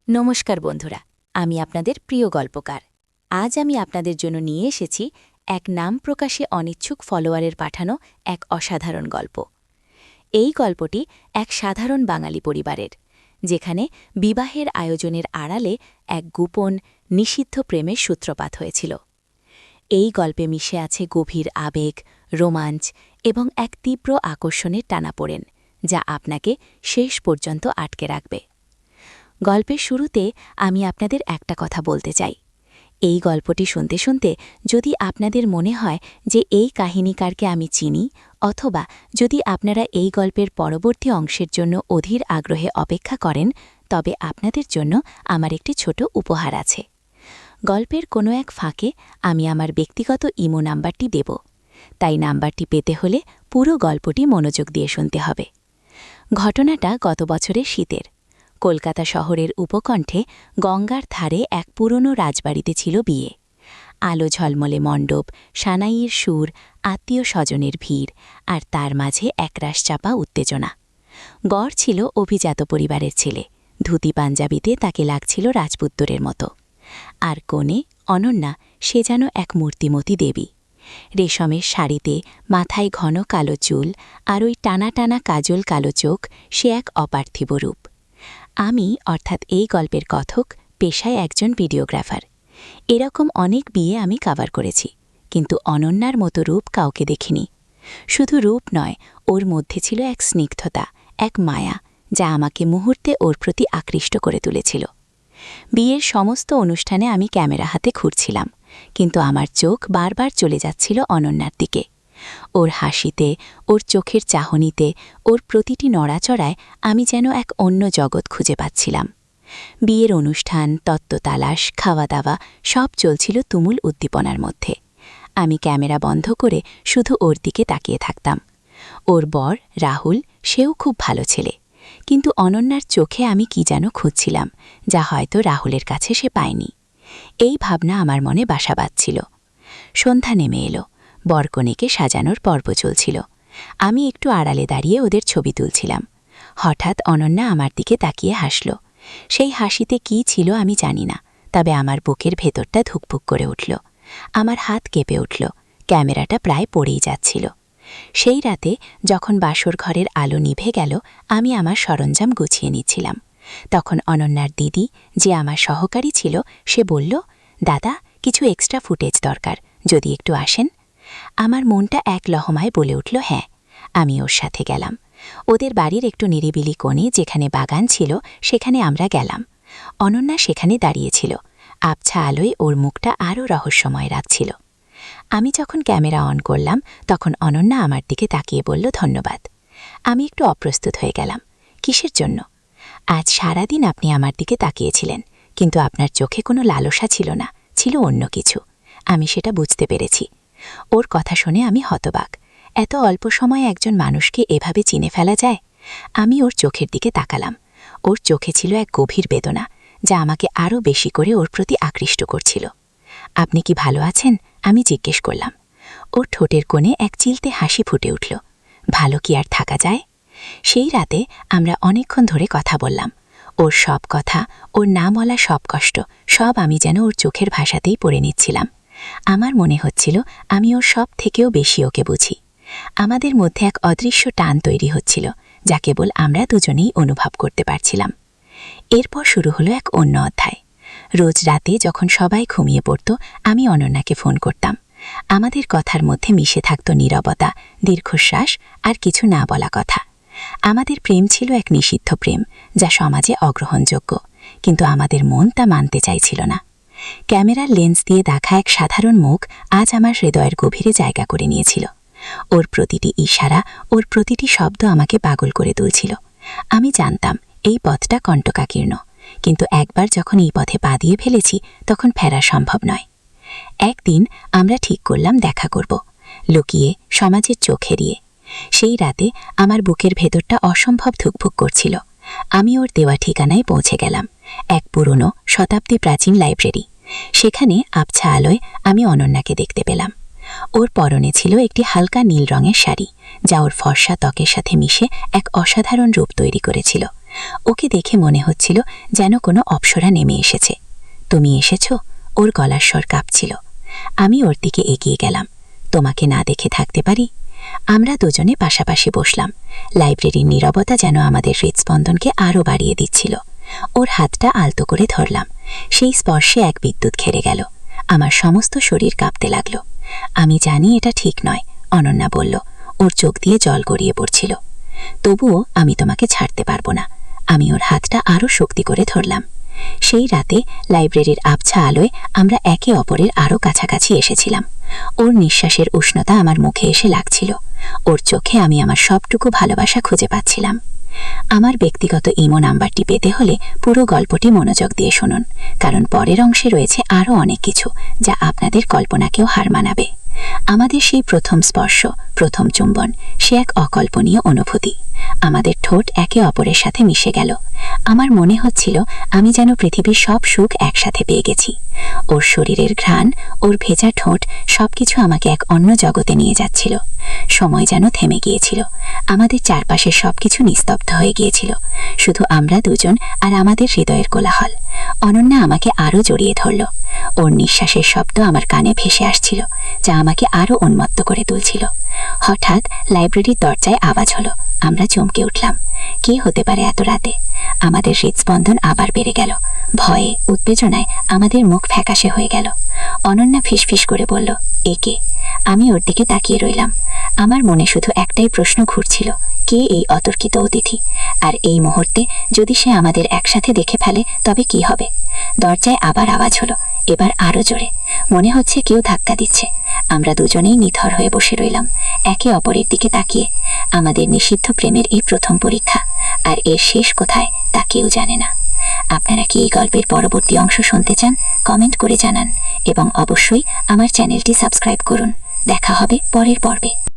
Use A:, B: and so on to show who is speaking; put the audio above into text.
A: নমস্কার বন্ধুরা, আমি আপনাদের প্রিয় গল্পকার। আজ আমি আপনাদের জন্য নিয়ে এসেছি এক নাম প্রকাশে অনিচ্ছুক ফলোয়ারের পাঠানো এক অসাধারণ গল্প। এই গল্পটি এক সাধারণ বাঙালি পরিবারের, যেখানে বিবাহের আয়োজনের আড়ালে এক গোপন নিষিদ্ধ প্রেমের সূত্রপাত হয়েছিল। এই গল্পে মিশে আছে গভীর আবেগ, রোমাঞ্চ এবং এক তীব্র আকর্ষণের টানাপোড়েন, যা আপনাকে শেষ পর্যন্ত আটকে রাখবে। গল্পের শুরুতে আমি আপনাদের একটা কথা বলতে চাই। এই গল্পটি শুনতে শুনতে যদি আপনাদের মনে হয় যে এই কাহিনীকারকে আমি চিনি, অথবা যদি আপনারা এই গল্পের পরবর্তী অংশের জন্য অধীর আগ্রহে অপেক্ষা করেন, তবে আপনাদের জন্য আমার একটি ছোট উপহার আছে। গল্পের কোনো এক ফাঁকে আমি আমার ব্যক্তিগত ইমো নাম্বারটি দেব, তাই নাম্বারটি পেতে হলে পুরো গল্পটি মনোযোগ দিয়ে শুনতে হবে। ঘটনাটা গত বছরের শীতের। কলকাতা শহরের উপকণ্ঠে গঙ্গার ধারে এক পুরনো রাজবাড়িতে ছিল বিয়ে। আলো ঝলমলে মণ্ডপ, সানাইয়ের সুর, আত্মীয় স্বজনের ভিড়, আর তার মাঝে একরাশ চাপা উত্তেজনা। গড় ছিল অভিজাত পরিবারের ছেলে, ধুতি পাঞ্জাবিতে তাকে লাগছিল রাজপুত্তরের মতো। আর কোণে অনন্যা, সে যেন এক মূর্তিমতী দেবী। রেশমের শাড়িতে, মাথায় ঘন কালো চুল, আর ওই টানা টানা কাজল কালো চোখ, সে এক অপার্থিব রূপ। আমি, অর্থাৎ এই গল্পের কথক, পেশায় একজন ভিডিওগ্রাফার। এরকম অনেক বিয়ে আমি কাভার করেছি, কিন্তু অনন্যার মতো রূপ কাউকে দেখিনি। শুধু রূপ নয়, ওর মধ্যে ছিল এক স্নিগ্ধতা, এক মায়া, যা আমাকে মুহূর্তে ওর প্রতি আকৃষ্ট করে তুলেছিল। বিয়ের সমস্ত অনুষ্ঠানে আমি ক্যামেরা হাতে ঘুরছিলাম, কিন্তু আমার চোখ বারবার চলে যাচ্ছিল অনন্যার দিকে। ওর হাসিতে, ওর চোখের চাহনিতে, ওর প্রতিটি নড়াচড়ায় আমি যেন এক অন্য জগৎ খুঁজে পাচ্ছিলাম। বিয়ের অনুষ্ঠান, তত্ত্বতালাশ, খাওয়া দাওয়া সব চলছিল তুমুল উদ্দীপনার মধ্যে। আমি ক্যামেরা বন্ধ করে শুধু ওর দিকে তাকিয়ে থাকতাম। ওর বর রাহুল, সেও খুব ভালো ছেলে, কিন্তু অনন্যার চোখে আমি কি যেন খুঁজছিলাম, যা হয়তো রাহুলের কাছে সে পায়নি। এই ভাবনা আমার মনে বাসা বাঁধছিল। সন্ধ্যা নেমে এলো, বরকনেকে সাজানোর পর্ব চলছিল। আমি একটু আড়ালে দাঁড়িয়ে ওদের ছবি তুলছিলাম। হঠাৎ অনন্যা আমার দিকে তাকিয়ে হাসল। সেই হাসিতে কি ছিল আমি জানি না, তবে আমার বুকের ভেতরটা ধুকপুক করে উঠল। আমার হাত কেঁপে উঠল, ক্যামেরাটা প্রায় পড়েই যাচ্ছিল। সেই রাতে যখন বাসর ঘরের আলো নিভে গেল, আমি আমার সরঞ্জাম গুছিয়ে নিচ্ছিলাম। তখন অনন্যার দিদি, যে আমার সহকারী ছিল, সে বলল, দাদা, কিছু এক্সট্রা ফুটেজ দরকার, যদি একটু আসেন। আমার মনটা এক লহমায় বলে উঠল হ্যাঁ। আমি ওর সাথে গেলাম। ওদের বাড়ির একটু নিরিবিলি কোণে, যেখানে বাগান ছিল, সেখানে আমরা গেলাম। অনন্যা সেখানে দাঁড়িয়েছিল। আবছা আলোয় ওর মুখটা আরও রহস্যময় রাখছিল। আমি যখন ক্যামেরা অন করলাম, তখন অনন্যা আমার দিকে তাকিয়ে বলল, ধন্যবাদ। আমি একটু অপ্রস্তুত হয়ে গেলাম। কিসের জন্য? আজ সারাদিন আপনি আমার দিকে তাকিয়েছিলেন, কিন্তু আপনার চোখে কোনো লালসা ছিল না, ছিল অন্য কিছু। আমি সেটা বুঝতে পেরেছি। ওর কথা শুনে আমি হতবাক। এত অল্প সময়ে একজন মানুষকে এভাবে চিনে ফেলা যায়? আমি ওর চোখের দিকে তাকালাম। ওর চোখে ছিল এক গভীর বেদনা, যা আমাকে আরও বেশি করে ওর প্রতি আকৃষ্ট করছিল। আপনি কি ভালো আছেন? আমি জিজ্ঞেস করলাম। ওর ঠোঁটের কোণে এক চিলতে হাসি ফুটে উঠল। ভালো কি আর থাকা যায়? সেই রাতে আমরা অনেকক্ষণ ধরে কথা বললাম। ওর সব কথা, ওর না বলা সব কষ্ট, সব আমি যেন ওর চোখের ভাষাতেই পড়ে নিচ্ছিলাম। আমার মনে হচ্ছিল আমি ওর সব থেকেও বেশি ওকে বুঝি। আমাদের মধ্যে এক অদৃশ্য টান তৈরি হচ্ছিল, যা কেবল আমরা দুজনেই অনুভব করতে পারছিলাম। এরপর শুরু হলো এক অন্য অধ্যায়। রোজ রাতে যখন সবাই ঘুমিয়ে পড়ত, আমি অনন্যাকে ফোন করতাম। আমাদের কথার মধ্যে মিশে থাকত নীরবতা, দীর্ঘশ্বাস, আর কিছু না বলা কথা। আমাদের প্রেম ছিল এক নিষিদ্ধ প্রেম, যা সমাজে অগ্রহণযোগ্য, কিন্তু আমাদের মন তা মানতে চাইছিল না। ক্যামেরার লেন্স দিয়ে দেখা এক সাধারণ মুখ আজ আমার হৃদয়ের গভীরে জায়গা করে নিয়েছিল। ওর প্রতিটি ইশারা, ওর প্রতিটি শব্দ আমাকে পাগল করে তুলছিল। আমি জানতাম এই পথটা কণ্টকাকীর্ণ, কিন্তু একবার যখন এই পথে পা দিয়ে ফেলেছি, তখন ফেরা সম্ভব নয়। একদিন আমরা ঠিক করলাম দেখা করব, লুকিয়ে, সমাজের চোখ এড়িয়ে। সেই রাতে আমার বুকের ভেতরটা অসম্ভব ধুকভুক করছিল। আমি ওর দেওয়া ঠিকানায় পৌঁছে গেলাম, এক পুরনো শতাব্দী প্রাচীন লাইব্রেরি। সেখানে আবছা আলোয় আমি অনন্যাকে দেখতে পেলাম। ওর পরনে ছিল একটি হালকা নীল রঙের শাড়ি, যা ওর ফর্সা ত্বকের সাথে মিশে এক অসাধারণ রূপ তৈরি করেছিল।
B: ওকে দেখে মনে হচ্ছিল যেন কোনো অপ্সরা নেমে এসেছে। তুমি এসেছ? ওর গলার স্বর কাঁপছিল। আমি ওর দিকে এগিয়ে গেলাম। তোমাকে না দেখে থাকতে পারি? আমরা দুজনে পাশাপাশি বসলাম। লাইব্রেরির নীরবতা যেন আমাদের হৃদস্পন্দনকে আরও বাড়িয়ে দিচ্ছিল। ওর হাতটা আলতো করে ধরলাম। সেই স্পর্শে এক বিদ্যুৎ খেলে গেল। আমার সমস্ত শরীর কাঁপতে লাগলো। আমি জানি এটা ঠিক নয়, অনন্যা বলল। ওর চোখ দিয়ে জল গড়িয়ে পড়ছিল। তবুও আমি তোমাকে ছাড়তে পারবো না। আমি ওর হাতটা আরও শক্তি করে ধরলাম। সেই রাতে লাইব্রেরির আবছা আলোয় আমরা একে অপরের আরও কাছাকাছি এসেছিলাম। ওর নিঃশ্বাসের উষ্ণতা আমার মুখে এসে লাগছিল। ওর চোখে আমি আমার সবটুকু ভালোবাসা খুঁজে পাচ্ছিলাম। আমার ব্যক্তিগত ইমো নাম্বারটি পেতে হলে পুরো গল্পটি মনোযোগ দিয়ে শুনুন, কারণ পরের অংশে রয়েছে আরও অনেক কিছু যা আপনাদের কল্পনাকেও হার মানাবে। আমাদের সেই প্রথম স্পর্শ, প্রথম চুম্বন, সে এক অকল্পনীয় অনুভূতি। আমাদের ঠোঁট একে অপরের সাথে মিশে গেল। আমার মনে হচ্ছিল আমি যেন পৃথিবীর সব সুখ একসাথে পেয়ে গেছি। ওর শরীরের ঘ্রাণ, ওর ভেজা ঠোঁট, সবকিছু আমাকে এক অন্য জগতে নিয়ে যাচ্ছিল। সময় যেন থেমে গিয়েছিল। আমাদের চারপাশের সবকিছু নিস্তব্ধ হয়ে গিয়েছিল। শুধু আমরা দুজন আর আমাদের হৃদয়ের কোলাহল। অনন্যা আমাকে আরও জড়িয়ে ধরল। ওর নিঃশ্বাসের শব্দ আমার কানে ভেসে আসছিল, যা আমাকে আরও উন্মত্ত করে তুলছিল। হঠাৎ লাইব্রেরির দরজায় আওয়াজ হলো। আমরা চমকে উঠলাম। কে হতে পারে এত রাতে? আমাদের হৃদস্পন্দন আবার বেড়ে গেল। ভয়ে, উত্তেজনায় আমাদের মুখ ফ্যাকাশে হয়ে গেল। অনন্যা ফিসফিস করে বলল, একে? আমি ওর দিকে তাকিয়ে রইলাম। আমার মনে শুধু একটাই প্রশ্ন ঘুরছিল, কে এই অতর্কিত অতিথি? আর এই মুহূর্তে যদি সে আমাদের একসাথে দেখে ফেলে তবে কি হবে? দরজায় আবার আওয়াজ হলো, এবার আরো জোরে। মনে হচ্ছে কেউ ধাক্কা দিচ্ছে। আমরা দুজনেই নিথর হয়ে বসে রইলাম, একে অপরের দিকে তাকিয়ে। আমাদের নিষিদ্ধ প্রেমের এই প্রথম পরীক্ষা, আর এর শেষ কোথায় তা কেউ জানে না। আপনারা কি এই গল্পের পরবর্তী অংশ শুনতে চান? কমেন্ট করে জানান এবং অবশ্যই আমার চ্যানেলটি সাবস্ক্রাইব করুন। দেখা হবে পরের পর্বে।